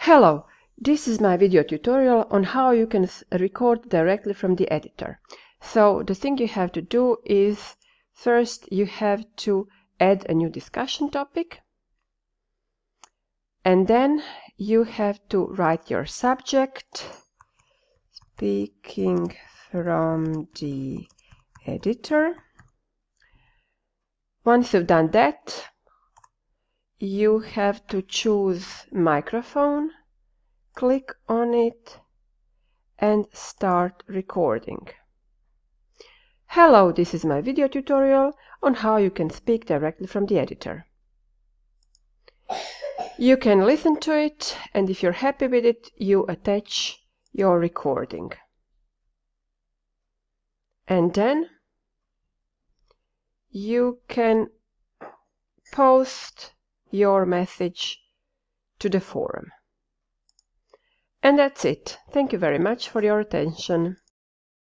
Hello, this is my video tutorial on how you can record directly from the editor. So the thing you have to do is, first you have to add a new discussion topic, and then you have to write your subject, speaking from the editor. Once you've done that, you have to choose microphone, click on it, and start recording. Hello, this is my video tutorial on how you can speak directly from the editor. You can listen to it, and if you're happy with it, you attach your recording. And then you can post your message to the forum. And that's it. Thank you very much for your attention.